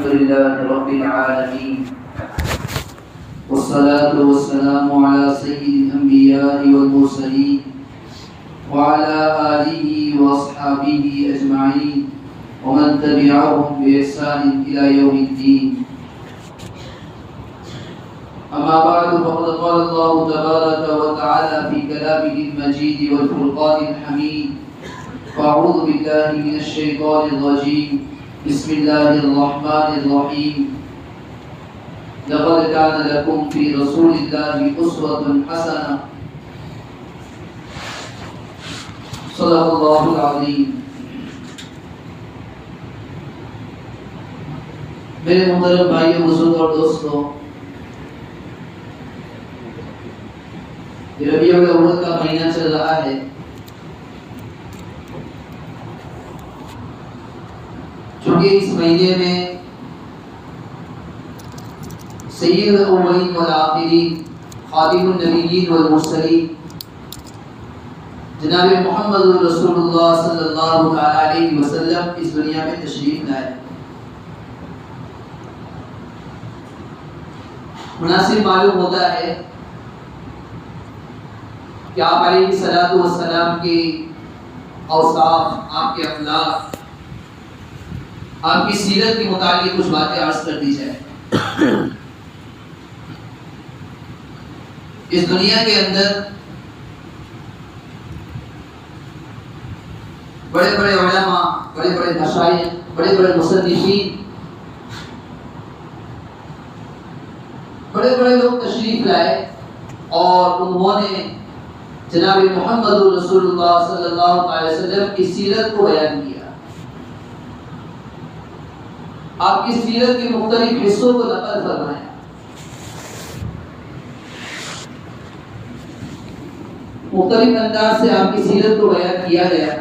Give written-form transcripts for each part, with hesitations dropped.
الحمد لله رب العالمين والصلاة والسلام على سيد الأنبياء والمرسلين وعلى آله وأصحابه أجمعين ومن تبعهم بإحسان إلى يوم الدين. أما بعد فقد قال الله تبارك وتعالى في كلامه المجيد والفرقان الحميد: فأعوذ بالله من الشيطان الرجيم. بسم الله الرحمن الرحيم. لقد كان لكم في رسول الله أسوة حسنة. صدق الله العظيم. میرے محترم بھائیوں، بزرگ اور دوستوں، ربیع الاول کا مہینہ چل رہا ہے. چونکہ اس مہینے میں سید الاولین والآخرین، خاتم النبیین والمرسلین جناب محمد رسول اللہ صلی اللہ علیہ وسلم اس دنیا میں تشریف لائے. مناسب معلوم ہوتا ہے کہ آپ علیہ الصلوۃ والسلام کے اوصاف، آپ کے اخلاق، آپ کی سیرت کے متعلق کچھ باتیں عرض کر دی جائے. اس دنیا کے اندر بڑے بڑے علماء، بڑے بڑے مشائخ، بڑے بڑے مصنفین، بڑے بڑے لوگ تشریف لائے اور انہوں نے جناب محمد رسول اللہ صلی اللہ علیہ وسلم کی سیرت کو بیان کیا. آپ کی سیرت کے مختلف حصوں کو نقل فرمایا. مختلف انداز سے آپ کی سیرت کو بیان کیا گیا.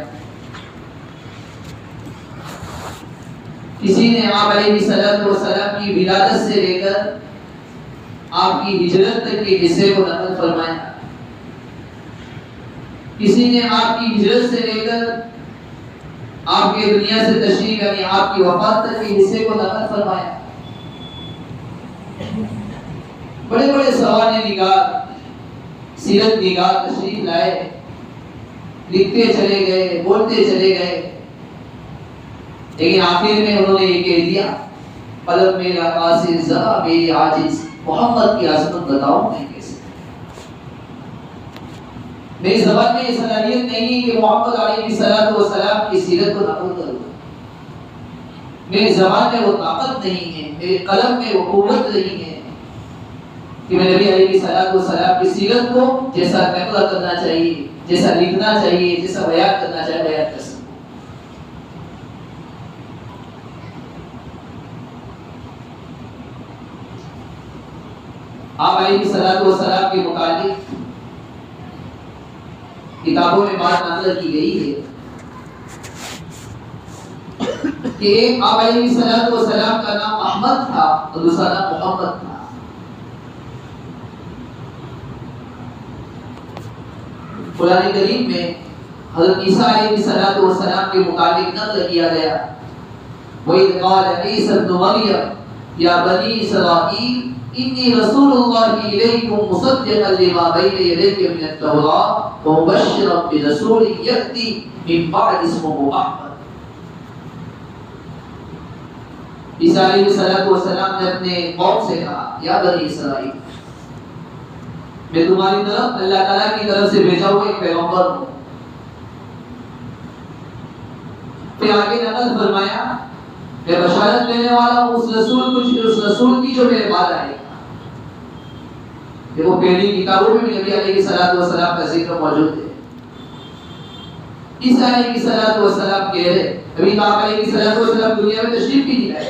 کسی نے آپ علیہ الصلوۃ والسلام کی ولادت سے لے کر آپ کی ہجرت تک کے حصے کو نقل فرمایا. کسی نے آپ کی ہجرت سے لے کر آپ کے دنیا سے تشریف یعنی آپ کی وفات تک کے حصے کو نقل فرمایا. بڑے بڑے سوانح نگار، سیرت نگار تشریف لائے، لکھتے چلے گئے، بولتے چلے گئے، لیکن آخر میں انہوں نے یہ کہہ دیا: قلم میرا قاصر، زبان میری عاجز، محمد کی عظمت بتاؤں میں کیسے. میری زبان میں یہ صلاحیت نہیں کہ محمد علیہ الصلوۃ والسلام کی سیرت کو نقل کروں. میری زبان میں وہ طاقت نہیں ہے، میرے قلم میں وہ قوت نہیں ہے کہ میں نبی علیہ الصلوۃ والسلام کی سیرت کو جیسا نقل کرنا چاہیے، جیسا لکھنا چاہیے، جیسا بیان کرنا چاہیے بیان کر سکوں. آپ علیہ الصلوۃ والسلام کے متعلق کتابوں میں بات نقل کی گئی ہے کہ ایک آپ علیہ الصلوۃ والسلام کا نام احمد تھا اور دوسرا نام محمد تھا. قرآن کریم میں حضرت عیسیٰ علیہ الصلوۃ والسلام کے متعلق نقل کیا گیا: وَإِذْ قَالَ عِيسَى ابْنُ مَرْيَمَ يَا بَنِي إِسْرَائِيلَ إِنِّي رَسُولُ اللَّهِ إِلَيْكُمْ مُصَدِّقًا لِمَا بَيْنَ يَدَيَّ مِنَ التَّوْرَاةِ وَمُبَشِّرًا بِرَسُولٍ يَأْتِي مِن بَعْدِي اسْمُهُ أَحْمَدُ. عیسیٰ علیہ الصلوۃ والسلام نے اپنے قوم سے کہا: یا بنی اسرائیل، میں تمہاری طرف اللہ تعالیٰ کی طرف سے بھیجا ہوا ایک پیغمبر ہوں. پھر آگے نقل فرمایا: میں بشارت دینے والا ہوں اس رسول کی جو میرے بعد آئے گا. دیکھو، پہلی کتابوں میں بھی نبی علیہ الصلوۃ والسلام کا ذکر موجود ہے. عیسیٰ علیہ الصلوۃ والسلام کہہ رہے ابھی تو آپ علیہ الصلوۃ والسلام دنیا میں تشریف بھی نہیں لائے.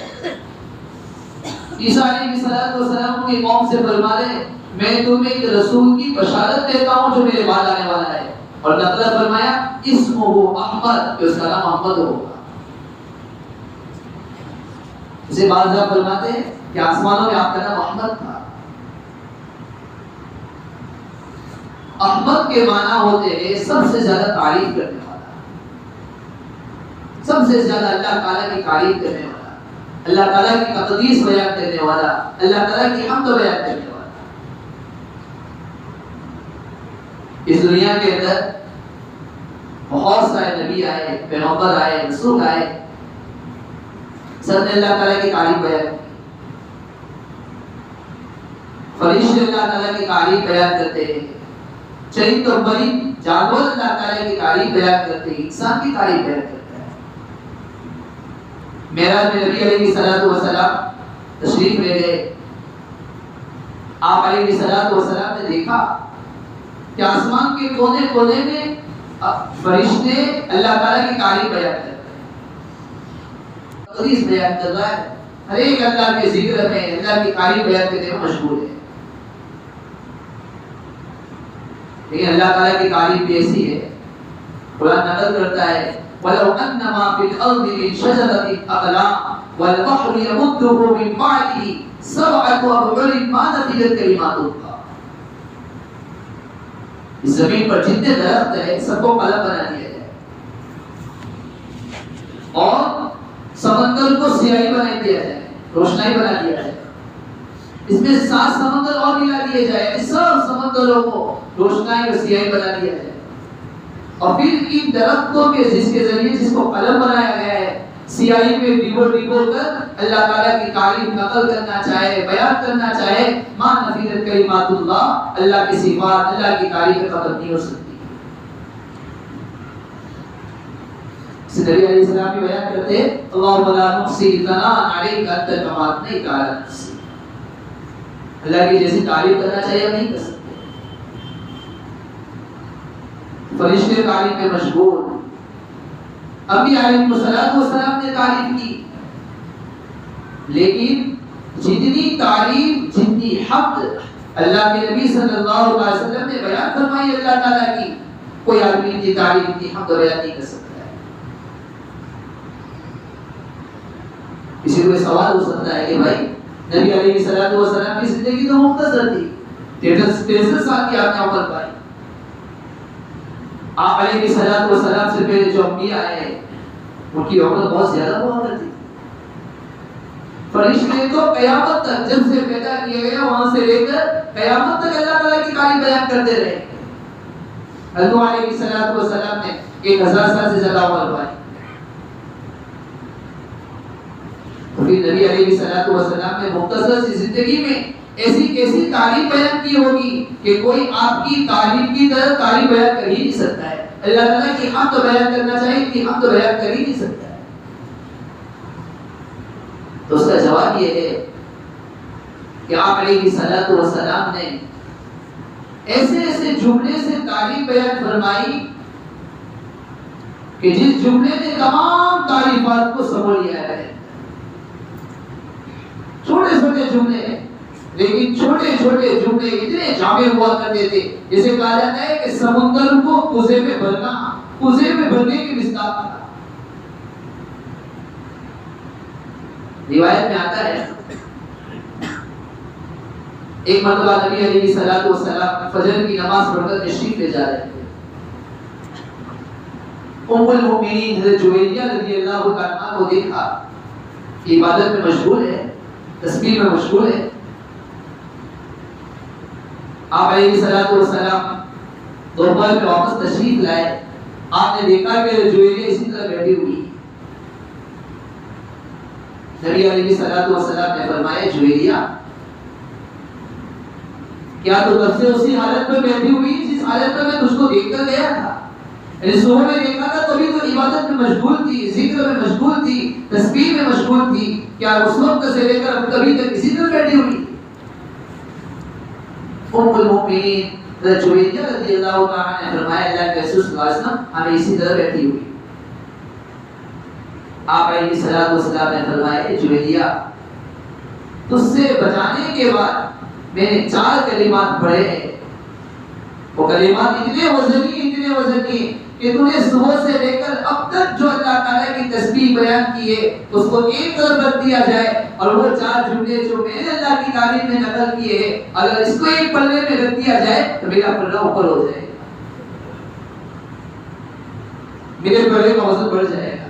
عیسیٰ علیہ الصلوۃ والسلام کی قوم سے فرما رہے: میں تمہیں ایک رسول کی بشارت دیتا ہوں جو میرے بعد آنے والا ہے. اور نقل فرمایا: اسمہ احمد، کہ اس کا نام احمد ہوگا. اسے بعض فرماتے ہیں کہ آسمانوں میں آپ کا نام احمد تھا. احمد کے معنی ہوتے ہیں سب سے زیادہ تعریف کرنے والا، سب سے زیادہ اللہ تعالیٰ کی تعریف کرنے والا. اللہ تعالیٰ کی تقدیس بیان کرنے والا، اللہ تعالیٰ کی حمد بیان کرنے والا. اس دنیا کے اندر بہت سارے نبی آئے، پیغمبر آئے، رسول آئے، سب نے اللہ تعالیٰ کی تعریف بیان کی. فرشتے اللہ تعالیٰ کی تعریف بیان کرتے ہیں، چرند و پرند جانور اللہ تعالیٰ کی تعریف بیان کرتے ہیں، انسان کی تعریف بیان کرتا ہے. معراج میں نبی علیہ الصلوۃ والسلام تشریف لے گئے. آپ علیہ الصلوۃ والسلام نے دیکھا کہ آسمان کے کونے کونے میں فرشتے اللہ تعالیٰ کی تعریف بیان کرتے ہیں، تقدیس بیان کر رہا ہے. ہر ایک اللہ کے ذکر میں، اللہ کی تعریف بیان کرنے میں مشغول ہے. لیکن اللہ تعالیٰ کی تعریف بھی ایسی ہے، قرآن نقل کرتا ہے وَلَوْ أَنَّ مَا فِي الْأَرْضِ مِنْ شَجَرَةٍ أَقْلَامٌ وَالْبَحْرُ يَمُدُّهُ مِنْ بَعْدِهِ سَبْعَةُ أَبْحُرٍ مَا نَفِدَتْ كَلِمَاتُ اللَّهِ. اس زمین پر جتنے درخت ہیں سب کو قلم بنا دیا جائے اور سمندر کو سیاہی بنا دیا جائے، روشنائی بنا دیا جائے. اس میں 7 سمندر اور ملا دیے جائے، سب سمندروں کو روشنائی اور سیاہی بنا دیا جائے. اور پھر ان درختوں کے جس کے ذریعے جس کو قلم بنایا گیا ہے، سیاہی میں ڈبو ڈبو کر اللہ تعالیٰ کی تعریف نقل کرنا چاہے، بیان کرنا چاہے، ما نفدت کلمات اللہ، اللہ کی صفات، اللہ کی تعریف ختم نہیں ہو سکتی. نبی علیہ السلام بھی بیان کرتے ہیں اللہم لا نحصی ثناء علیک انت کما اثنیت علی نفسک. اللہ کی جیسی تعریف کرنا چاہیے ہم نہیں کر سکتے. فرشتے تعریف میں مشغول، انبیاء علیہ السلام نے تعریف کی. لیکن جتنی تعریف، جتنی حمد اللہ کے نبی صلی اللہ علیہ وسلم نے بیان فرمائی اللہ تعالیٰ کی، کوئی آدمی اتنی تعریف، اتنی حمد بیان نہیں کر سکتا ہے. کسی کو سوال ہو سکتا ہے کہ بھائی نبی علیہ السلام کی زندگی تو مختصر تھی، 63 سال کی آپ نے عمر پائی. آپ علیہ السلام سے پہلے جو انبیاء آئے ان کی عمر بہت زیادہ ہوا کرتی. فرشتے تو قیامت تک، جب سے پیدا کیا گیا وہاں سے لے کر قیامت تک اللہ تعالیٰ کی تعریف بیان کرتے رہے. حضرت علیہ السلام نے 1000 سال سے زیادہ عمر پائی. پھر نبی علیہ السلام نے مختصر سی زندگی میں ایسی کیسی تعریف بیان کی ہوگی کہ کوئی آپ کی تعریف کی طرح تعریف بیان کر ہی نہیں سکتا ہے. اللہ تعالیٰ کی حمد بیان کرنا چاہیے کہ حمد بیان کر ہی نہیں سکتا ہے. تو اس کا جواب یہ ہے کہ آپ علیہ السلام نے ایسے ایسے جملے سے تعریف بیان فرمائی کہ جس جملے نے تمام تعریفات کو سمجھ لیا ہے. چھوٹے چھوٹے جملے ہیں لیکن چھوٹے چھوٹے جملے اتنے جامع ہوا کرتے تھے، جیسے کہا جاتا ہے کہ سمندر کو کوزے میں بھرنا، کوزے میں بھرنے کی مصداق تھا. روایت میں آتا ہے ایک مرتبہ نبی علیہ السلام فجر کی نماز پڑھ کر تشریف لے جا رہے تھے. ام المؤمنین حضرت جویریہ رضی اللہ عنہا کو دیکھا عبادت میں مشغول ہے، تسبیح میں مشغول ہے. آپ علیہ السلام دوپہر میں واپس تشریف لائے. آپ نے دیکھا کہ جویریہ اسی طرح بیٹھی ہوئی. نبی علیہ السلام نے فرمایا جویریہ کیا تو تب سے اسی حالت میں بیٹھی ہوئی جس حالت میں تجھ کو دیکھ کر گیا تھا؟ یعنی صبح میں دیکھا تھا تبھی تو عبادت میں مشغول تھی، ذکر میں مشغول تھی، تسبیح میں مشغول تھی. کیا اس وقت سے لے کر اب کبھی تک اسی طرح بیٹھی ہوئی؟ ام المؤمنین جویریہ رضی اللہ عنہا نے فرمایا اللہ کے رسول صلی اللہ علیہ وسلم ہمیں اسی طرح بیٹھی ہوئی. آپ علیہ السلام نے فرمایا جویریہ تجھ سے بچانے کے بعد میں نے 4 کلمات پڑھے ہیں. وہ کلمات اتنے وزنی کہ تو نے صبح سے لے کر اب تک جو اللہ تعالیٰ کی تسبیح بیان کی ہے اس کو ایک طرف رکھ دیا جائے اور وہ 4 جملے جو میں نے اللہ کی تعریف میں نقل کیے ہیں اگر اس کو ایک پلے میں رکھ دیا جائے تو میرا پلہ اوپر ہو جائے گا، میرے پلے کا وزن بڑھ جائے گا.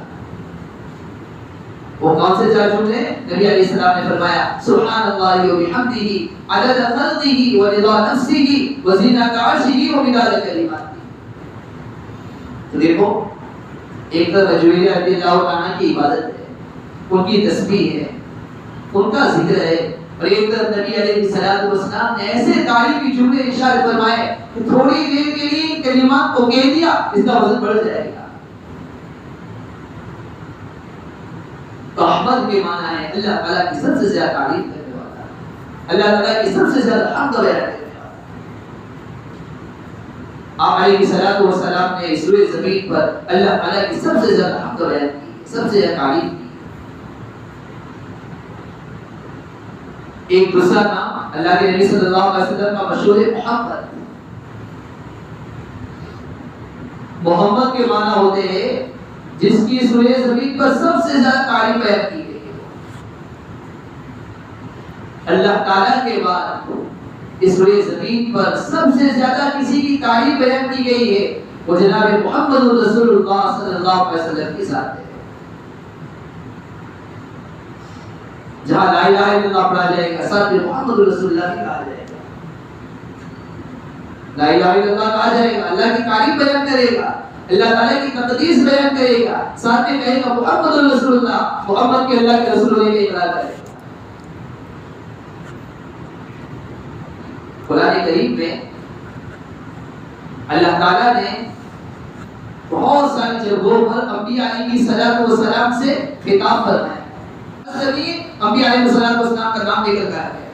وہ کون سے 4 جملے؟ نبی علیہ السلام نے فرمایا سبحان اللہ و بحمدہ عدد خلقہ و رضا نفسہ و زینت عرشہ و مداد کلماتہ. تو دیکھو ایک طرف جویریہ رضی اللہ عنہ کی عبادت ہے، ان کی تسبیح ہے، ان کا ذکر ہے، اور ایک طرف نبی علیہ السلام نے ایسے تعریفی جملے ارشاد فرمائے کہ تھوڑی دیر کے لیے کلمات کو کہہ دیا اس کا وزن بڑھ جائے گا. تو احمد کے معنی ہے اللہ تعالیٰ کی سب سے زیادہ تعریف کرنے والا، اللہ تعالیٰ کی سب سے زیادہ حمد بیان کرنے والا. آپ علیہ الصلوۃ والسلام نے اس روئے زمین پر اللہ تعالیٰ کی سب سے زیادہ حمد بیان کی، سب سے زیادہ تعریف کی. ایک دوسرا نام اللہ کے نبی صلی اللہ علیہ وسلم کا مشہور ہے محمد. محمد کے معنی ہوتے ہیں جس کی سورہ زمین پر سب سے زیادہ تعریف بیان کی گئی ہے. اللہ تعالیٰ کے بعد اس سورہ زمین پر سب سے زیادہ کسی کی تعریف بیان کی گئی ہے وہ جناب محمد رسول اللہ صلی اللہ علیہ وسلم کے ساتھ ہے. جہاں لا الہ الا اللہ پڑھا جائے گا ساتھ میں محمد رسول اللہ بھی کہا جائے گا. لا الہ الا اللہ کہا جائے گا، اللہ کی تعریف بیان کرے گا، اللہ تعالیٰ کی تقدیس بیان کرے گا، ساتھ میں کہے گا محمد رسول اللہ، محمد کے اللہ کے رسول ہونے کا اقرار کرے گا. قرآن کریم میں اللہ تعالیٰ نے بہت ساری جگہوں پر انبیاء علیہ السلام سے خطاب فرمایا. انبیاء علیہ السلام کا نام لے کر کہا گیا.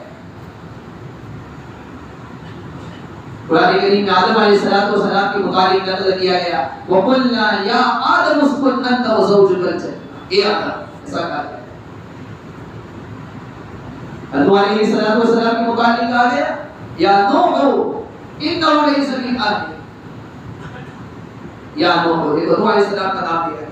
قرآن کریم میں آدم علیہ السلام کے متعلق نقل کیا گیا وَقُلْنَا يَا آدَمُ اسْكُنْ أَنْتَ وَزَوْجُكَ الْجَنَّةَ. اے آدم ایسا کہا گیا. نوح علیہ السلام کے متعلق کہا گیا یا نوح إِنَّهُ لَيْسَ مِنْ أَهْلِكَ. یا نوح نوح علیہ السلام کا نام دیا گیا.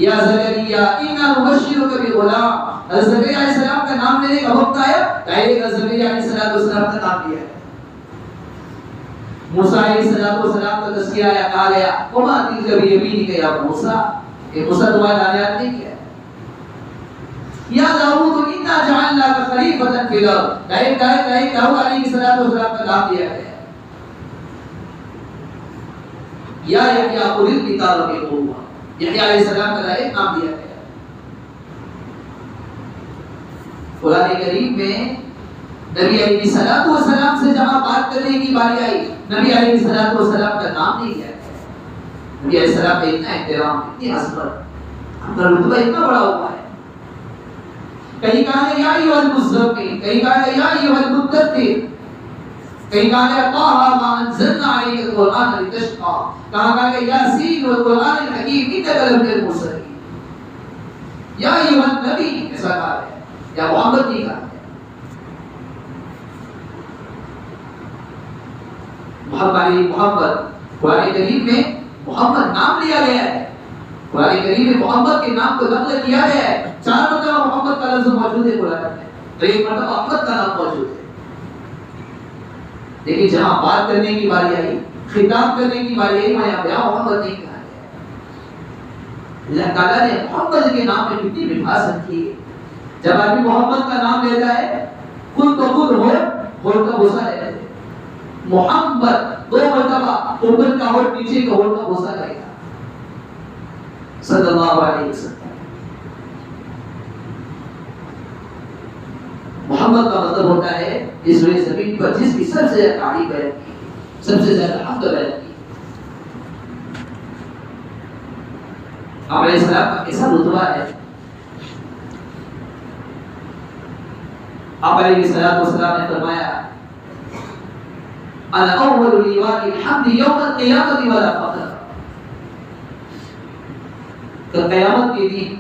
یا زکریا اِنَّا نُبَشِّرُكَ بِغُلَامٍ. حضرت زکریا علیہ السلام کا نام لینے کا وقت آیا ڈائریکٹ حضرت زکریا علیہ السلام کا نام دیا گیا. موسیٰ علیہ السلام کا تذکرہ آیا کہا گیا وَمَا تِلْكَ بِيَمِينِكَ يَا موسیٰ. اے موسیٰ تمہارا دانیات نہیں کیا ہے. یا داؤد اِنَّا جَعَلْنَاكَ خَلِيفَةً فِي الْأَرْضِ. ڈائریکٹ داؤد علیہ السلام کا نام دیا گیا. یا یحییٰ خُذِ الْکِتَابَ بِقُوَّةٍ. یحییٰ علیہ السلام کا ڈائریکٹ نام دیا گیا. قرآن کریم میں نبی علیہ السلام سے جہاں بات کرنے کی باری آئی نبی علیہ السلام کا نام نہیں لیا گیا. نبی علیہ السلام کا اتنا احترام، اتنی عظمت، اپنا رتبہ اتنا بڑا ہوا ہے. کہیں کہا ہے یا ایھا المزمل، کہیں کہا ہے یا ایھا المدثر، کہیں کہا ہے طٰہٰ مَا أَنزَلْنَا عَلَيْكَ الْقُرْآنَ لِتَشْقَىٰ، کہا ہے یاسین وَالْقُرْآنِ الْحَکِیمِ إِنَّکَ لَمِنَ الْمُرْسَلِینَ. یا ایھا النبی ایسا کہا ہے، یا محمد نہیں کہا ہے. محمد قرآن کریم میں محمد نام لیا گیا ہے. قرآن کریم میں محمد کے نام کو نقل کیا گیا ہے. 4 مرتبہ محمد کا لفظ موجود ہے قرآن میں، تو 1 مرتبہ احمد کا نام موجود ہے. لیکن جہاں بات کرنے کی باری آئی، خطاب کرنے کی باری آئی، وہاں محمد نہیں کہا گیا. اللہ تعالیٰ نے محمد کے نام میں کتنی مٹھاس رکھی ہے. جب آدمی محمد کا نام لیتا ہے خود بخود ہونٹ کا بوسہ لیتا ہے. محمد 2 مرتبہ اوپر کا ہونٹ نیچے کا ہونٹ کا بوسہ لگے گا صلی اللہ علیہ وسلم. محمد کا مطلب ہوتا ہے اس روئے زمین پر جس کی سب سے زیادہ تعریف بیان کی، سب سے زیادہ حمد بیان کی. آپ علیہ السلام کا کیسا رتبہ ہے. آپ علیہ السلام نے فرمایا انا اول لیواء الحمد یوم القیامت ولا فخر. کہ قیامت کے دن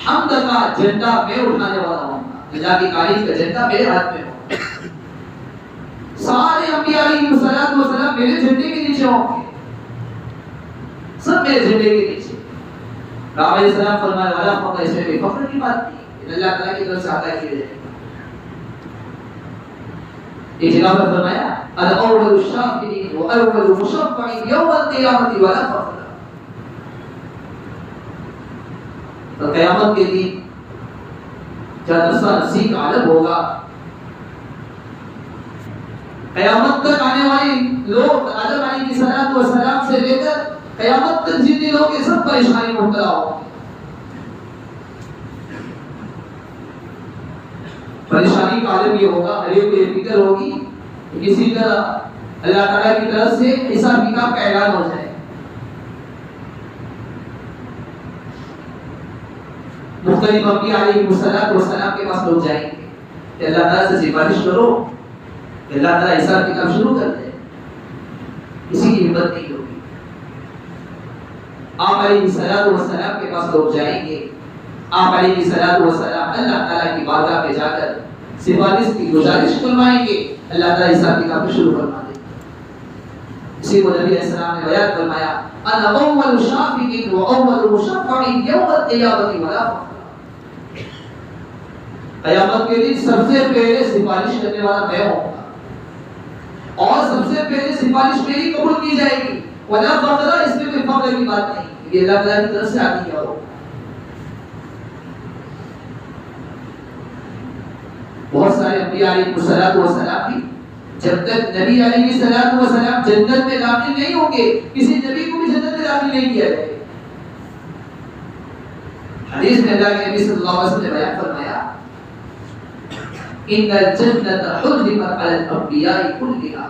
حمد کا جھنڈا میں اٹھانے والا ہوں گا، اللہ کی تعریف کا جھنڈا میرے ہاتھ میں ہوگا. سارے انبیاء علیہ السلام میرے جھنڈے کے نیچے ہوں گے، سب میرے جھنڈے کے نیچے. رب علیہ السلام فرمایا والا فخر، اس میں کوئی فخر کی بات نہیں، اللہ تعالیٰ کی طرف سے عطا کیے جائے. ایک جگہ پر فرمایا انا اول الشافعین واول مشفع یوم القیامت ولا فخر. اور قیامت کے دن جب نفسا نفسی کا عالم ہوگا، قیامت تک آنے والے لوگ آدم علیہ السلام سے لے کر قیامت تک جتنے لوگ یہ سب پریشانی میں مبتلا ہوں گے. پریشانی کا عالم یہ ہوگا، ہر ایک کو یہ فکر ہوگی کہ کسی طرح اللہ تعالیٰ کی طرف سے حساب کتاب کا اعلان ہو جائے. مختلف انبیاء علیہ السلام کے پاس لوگ جائیں گے کہ اللہ تعالیٰ سے سفارش کرو کہ اللہ تعالیٰ حساب کتاب شروع کر دے. کسی کی ہمت نہیں ہوگی. آپ علیہ السلام کے پاس لوگ جائیں گے، آپ علیہ السلام اللہ تعالیٰ کی بارگاہ پہ جا کر سفارش کی گزارش فرمائیں گے، اللہ تعالیٰ حساب کتاب کو شروع فرما دے. اسی کو نبی علیہ السلام نے بیان فرمایا، انا اول شافع و اول مشفع یوم القیامت ولا فخر. قیامت کے دن سب سے پہلے سفارش کرنے والا میں ہوں گا اور سب سے پہلے سفارش میری قبول کی جائے گی. ولا فخر، اس میں کوئی فخر کی بات نہیں، یہ اللہ تعالیٰ کی طرف سے آتی ہے. بہت سارے انبیاء علیہ السلام بھی جب تک نبی علیہ السلام جنت میں داخل نہیں ہوں گے، کسی نبی کو بھی جنت میں داخل نہیں کیا جائے. حدیث میں اللہ کے نبی صلی اللہ علیہ وسلم نے بیان فرمایا، ان الجنت حرمت علی الانبیاء کلها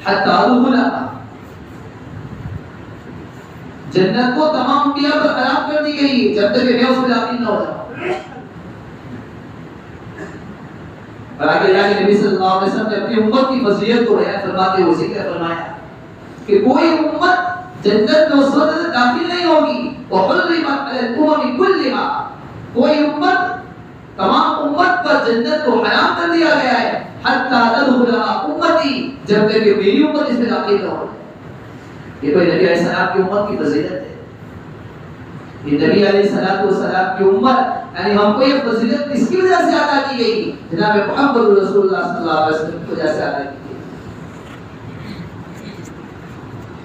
حتی ادخلها. جنت کو تمام انبیاء پر حرام کر دی گئی جب تک کہ میں اس میں داخل نہ ہو جاؤں. اور آگے اللہ کے نبی صلی اللہ علیہ وسلم نے اپنی امت کی فضیلت کو بیان فرماتے ہوئے ذکر فرمایا کہ کوئی امت جنت میں اس وقت داخل نہیں ہوگی وحرمت علی الامم كلها. کوئی امت، تمام امت پر جنت کو حرام کر دیا گیا ہے حتی تدخلها امتی، جب تک کہ میری امت اس میں داخل نہ ہو جائے. یہ کوئی نبی علیہ السلام کی امت کی فضیلت ہے. یہ نبی علیہ السلام کی امت، یعنی ہم کو یہ فضیلت کس کی وجہ سے عطا کی گئی؟ جناب محمد رسول اللہ صلی اللہ علیہ وسلم کی وجہ سے عطا کی گئی.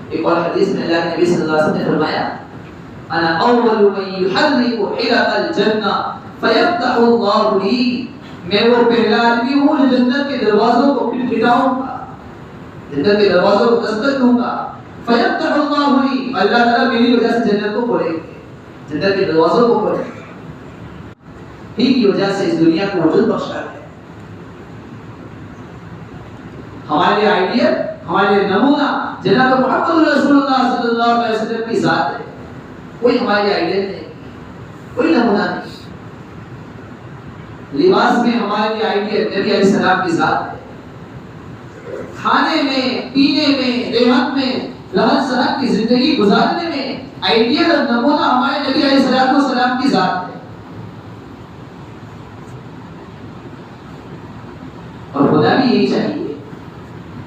ایک اور حدیث میں اللہ کے نبی صلی اللہ علیہ وسلم نے فرمایا، انا اول من يحرك حلق الجنہ فيفتح الله لي. میں وہ پہلا آدمی ہوں جو جنت کے دروازوں کو کھٹکھٹاؤں گا، جنت کے دروازوں کو دستک دوں گا. فيفتح الله لي، اللہ تعالیٰ میری وجہ سے جنت کو کھولیں گے، جنت کے دروازوں کو کھولیں گے. ہی کی وجہ سے اس دنیا کو وجود بخشا ہے. ہمارے لیے آئیڈیا، ہمارے لیے نمونہ جناب محمد رسول اللہ صلی اللہ علیہ وسلم کی ذات ہے. کوئی ہمارے لیے آئیڈیا نہیں، کوئی نمونہ نہیں. لباس میں ہمارے لیے آئیڈیا نبی علیہ السلام کی ذات ہے. کھانے میں، پینے میں، رحمت میں، رہن سہن کی زندگی گزارنے میں آئیڈیا اور نمونہ ہمارے نبی علیہ السلام کی ذات ہے. اور خدا بھی یہی چاہیے.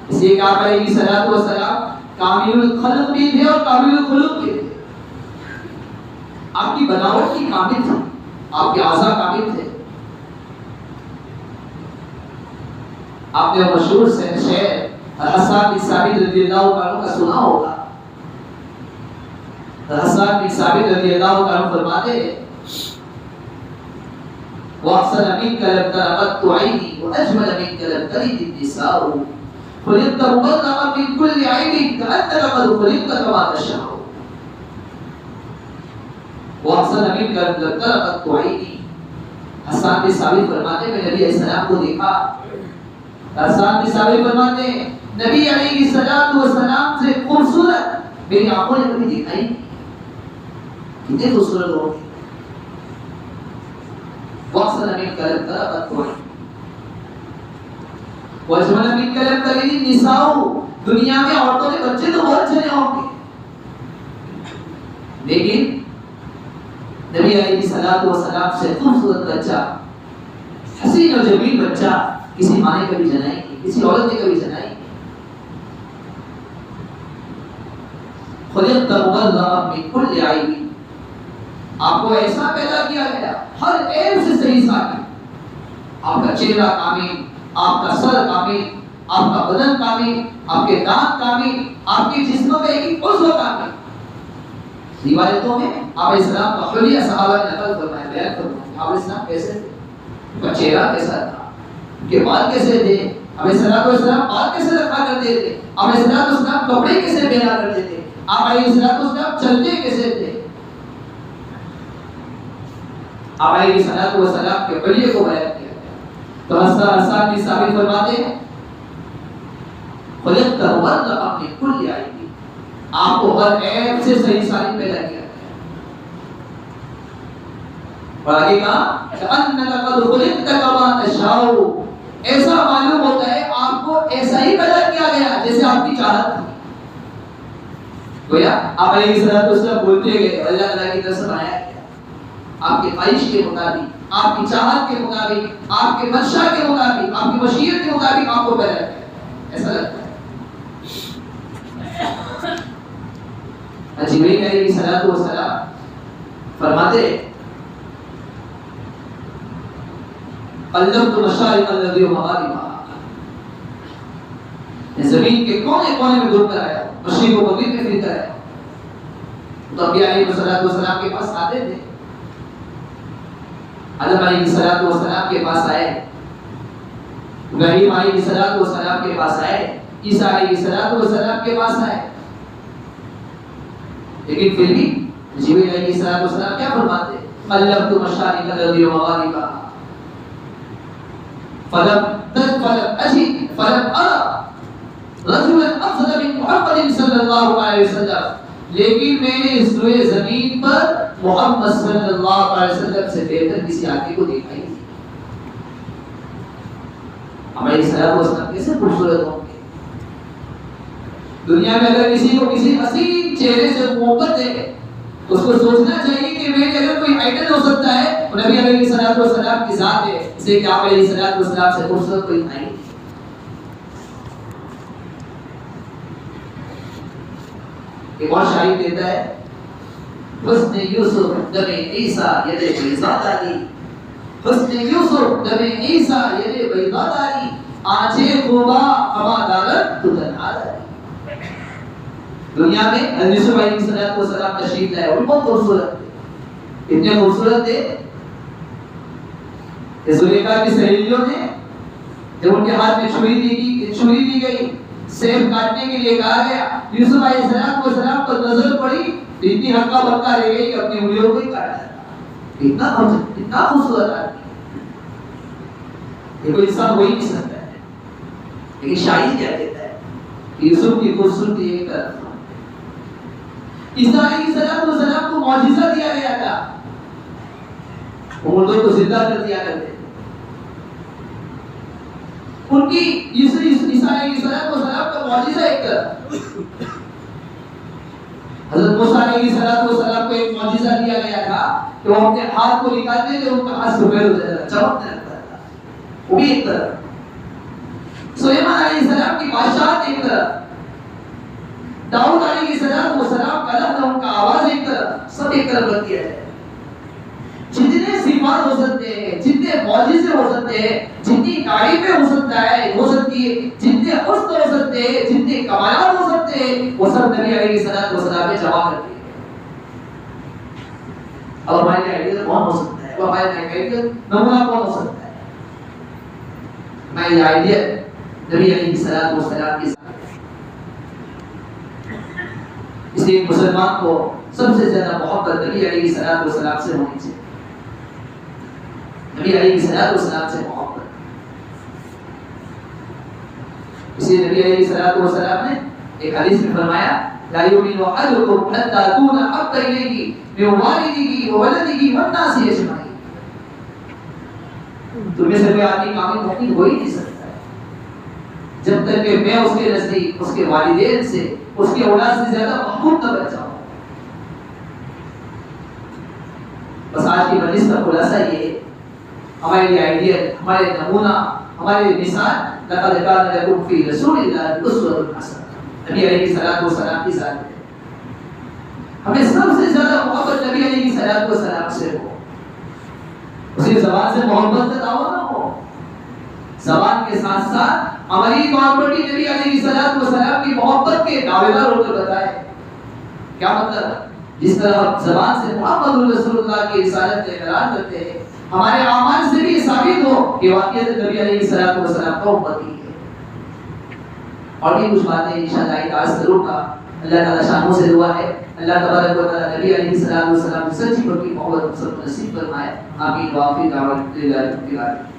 اس لیے کہ آپ علیہ السلام کامل الخلق بھی تھے اور کامل الخلق بھی تھے. آپ کی بناوٹ کی کامل تھی، آپ کے اعضاء کامل تھے. آپ نے مشہور شعر حسان بن ثابت رضی اللہ عنہ کا سنا ہوگا. حسان بن ثابت رضی اللہ عنہ فرماتے ہیں، وَأَحْسَنَ مِنْكَ لَمْ تَرَ قَطُّ عَيْنِي وَأَجْمَلَ مِنْكَ لَمْ تَلِدِ النِّسَاءُ خُلِقْتَ مُبَرَّأً مِنْ كُلِّ عَيْبٍ كَأَنَّكَ قَدْ خُلِقْتَ كَمَا تَشَاءُ. وَأَحْسَنَ مِنْكَ لَمْ تَرَ قَطُّ عَيْنِي. حسان بن ثابت فرماتے ہیں، میں نبی علیہ السلام کو دیکھا. حسان بن ثابت فرماتے ہیں، نبی علیہ السلام سے خوبصورت میری آنکھوں نے کبھی دیکھا ہی نہیں. کتنے خوبصورت لوگ تھے. وَأَحْسَنَ مِنْكَ لَمْ تَرَ قَطُّ عَيْنِي وَأَجْمَلَ مِنْكَ لَمْ تَلِدِ النِّسَاءُ. دنیا میں عورتوں کے بچے تو بہت جنے ہوں گے، لیکن نبی علیہ السلام سے خوبصورت بچہ، حسین و جمیل بچہ کسی ماں نے کبھی جنائی نہیں، کسی عورت نے کبھی جنائی نہیں. خُلِقْتَ مُبَرَّأً مِنْ كُلِّ عَيْبٍ. آپ کو ایسا پیدا کیا گیا ہر عیب سے صحیح ساکن. آپ کا چہرہ کامل، آپ کا سر کامل، آپ کا بدن کامل، آپ کے دانت کامل، آپ کے جسم کا ایک عضو کامل. روایتوں میں آپ علیہ السلام کا حلیہ صحابہ نے نقل فرمایا، بیان فرمایا آپ علیہ السلام کیسے تھے، ان کا چہرہ کیسا تھا، ان کے بال کیسے تھے، آپ علیہ السلام بال کیسے رکھا کرتے تھے، آپ علیہ السلام کپڑے کیسے پہنا کرتے تھے، آپ علیہ السلام چلتے کیسے تھے. آپ علیہ السلام کے حلیے کو بیان کیا تو حسان کی ثابت فرماتے ہیں خلقت مبرأ من کل عیب، آپ کو ہر عیب سے صحیح سالم پیدا کیا گیا. اور آگے کہا انک قد خلقت کما تشاء، ایسا معلوم ہوتا ہے آپ کو ایسا ہی پیدا کیا گیا جیسے آپ کی چاہت تھی. گویا آپ علیہ السلام بولتے گئے اللہ تعالیٰ کی طرف سے بنایا گیا آپ کے خواہش کے مطابق، آپ کی چاہت کے مطابق، آپ کے منشا کے مطابق، آپ کی مشیت کے مطابق آپ کو پیدا کیا. ایسا لگتا ہے جبرائیل علیہ السلام فرماتے علمت مشارق الارض ومغاربها، زمین کے کونے کونے میں گھوم کر آیا، مشرق و مغرب میں پھر کر آیا. تو انبیاء علیہ السلام کے پاس آتے تھے، آدم علیہ السلام کے پاس آئے، ابراہیم علیہ السلام کے پاس آئے، عیسیٰ علیہ السلام کے پاس آئے، لیکن پھر بھی جبرائیل علیہ السلام کیا فرماتے علمت مشارق الارض ومغاربها فلم اجد فلم ارى رجلا افضل من محمد صلی اللہ علیہ وسلم، لیکن میں نے اس روئے زمین پر محمد صلی اللہ علیہ وسلم سے بہتر کسی آدمی کو دیکھا ہی نہیں. ہمارے السلام کیسے خوبصورت ہوں گے. دنیا میں اگر کسی کو کسی حسین چہرے سے محبت ہے تو اس کو سوچنا چاہیے کہ میرے اگر کوئی آئیڈل ہو سکتا ہے تو نبی علیہ السلام کی ذات ہے، اس لیے کہ آپ علیہ السلام سے خوبصورت کوئی نہیں. ایک اور شاعر کہتا ہے حسن یوسف دم عیسیٰ ید بیضا داری، حسن یوسف دم عیسیٰ ید بیضا داری، آنچے خوبا ہما دارت تو تنہا داری. دنیا میں حضرت یوسف علیہ السلام تشریف لائے اور بہت خوبصورت تھے، اتنے خوبصورت تھے کہ زلیخا کی سہیلیوں نے جب ان کے ہاتھ میں چھری دی گئی، سیب کاٹنے کے لیے کہا گیا، یوسف علیہ السلام کو نظر پڑی تو اتنی ہکا بکا رہ گئی کہ اپنی انگلیوں کو ہی کاٹا. اتنا خوبصورت آدمی یہ کوئی انسان ہو ہی نہیں سکتا ہے. لیکن شاعر کیا کہتا ہے کہ یوسف کی خوبصورتی ایک طرف، عیسیٰ علیہ السلام کو معجزہ دیا گیا تھا، وہ مردوں کو زندہ کر دیا کرتے تھے. ان کی عیسیٰ علیہ السلام کا معجزہ ایک طرف، حضرت موسیٰ علیہ السلام کو ایک معجزہ دیا گیا تھا کہ وہ اپنے ہاتھ کو نکالتے تھے ان کا ہاتھ سفید ہو جاتا تھا، چمکنے لگتا تھا، وہ بھی ایک طرف. سلیمان علیہ السلام کی بادشاہت ایک طرف، داؤد علیہ السلام کا لفظ ان کا آواز ایک طرف، سب ایک طرف رکھ دیا جائے. جتنے صفات ہو سکتے ہیں، جتنے معجزے ہو سکتے ہیں، جتنی تعریفیں ہو سکتی ہے، جتنے حسن ہو سکتے ہیں، جتنے کمالات ہو سکتے ہیں، وہ سب نبی علیہ السلام نے جمع کر دیے. اب ہمارے آئیڈیا کون ہو سکتا ہے، ہمارے آئیڈیا نمونہ کون ہو سکتا ہے؟ ہمارے آئیڈیا نبی علیہ السلام کی ذات. اس لیے مسلمان کو سب سے زیادہ محبت نبی علیہ السلام سے ہونی چاہیے. نبی علیہ السلام سے محبت. اسی نبی علیہ السلام نے ایک حدیث میں فرمایا لا یؤمن احدکم حتی اکون احب الیہ من والدہ وولدہ والناس اجمعین. تمہیں سے کوئی آدمی کامل مومن ہو ہی نہیں سکتا ہے جب تک کہ میں اس کے نزدیک اس کے والدین سے اس کی اولاد سے زیادہ محبوب نہ بن جاؤں. بس آج کی مجلس کا خلاصہ یہ ہے، ہمارے آئیڈیا، ہمارے نمونہ، ہمارے مثال لقد کان لکم فی رسول اللہ اسوۃ حسنہ، نبی علیہ السلام کی ذات ہے. ہمیں سب سے زیادہ محبت نبی علیہ السلام سے ہو. اسی زبان سے محبت کا دعویٰ نہ ہو، زبان کے ساتھ ساتھ عملی طور پر بھی نبی علیہ السلام کی محبت کے دعوے دار ہو کر بتائے. کیا مطلب؟ جس طرح ہم زبان سے محمد رسول اللہ کی رسالت کا اعلان کرتے ہیں، ہمارے اعمال سے بھی یہ ثابت ہو کہ واقعی نبی علیہ الصلوۃ والسلام کا امتی ہے۔ اور بھی کچھ باتیں انشاءاللہ تعالی ضرور کا اللہ تعالیٰ شانوں سے دعا ہے اللہ تبارک و تعالیٰ نبی علیہ الصلوۃ والسلام کی سچی پکی محبت سب نصیب فرمائے۔ آمین۔ واخر دعوانا الحمد للہ رب العالمین۔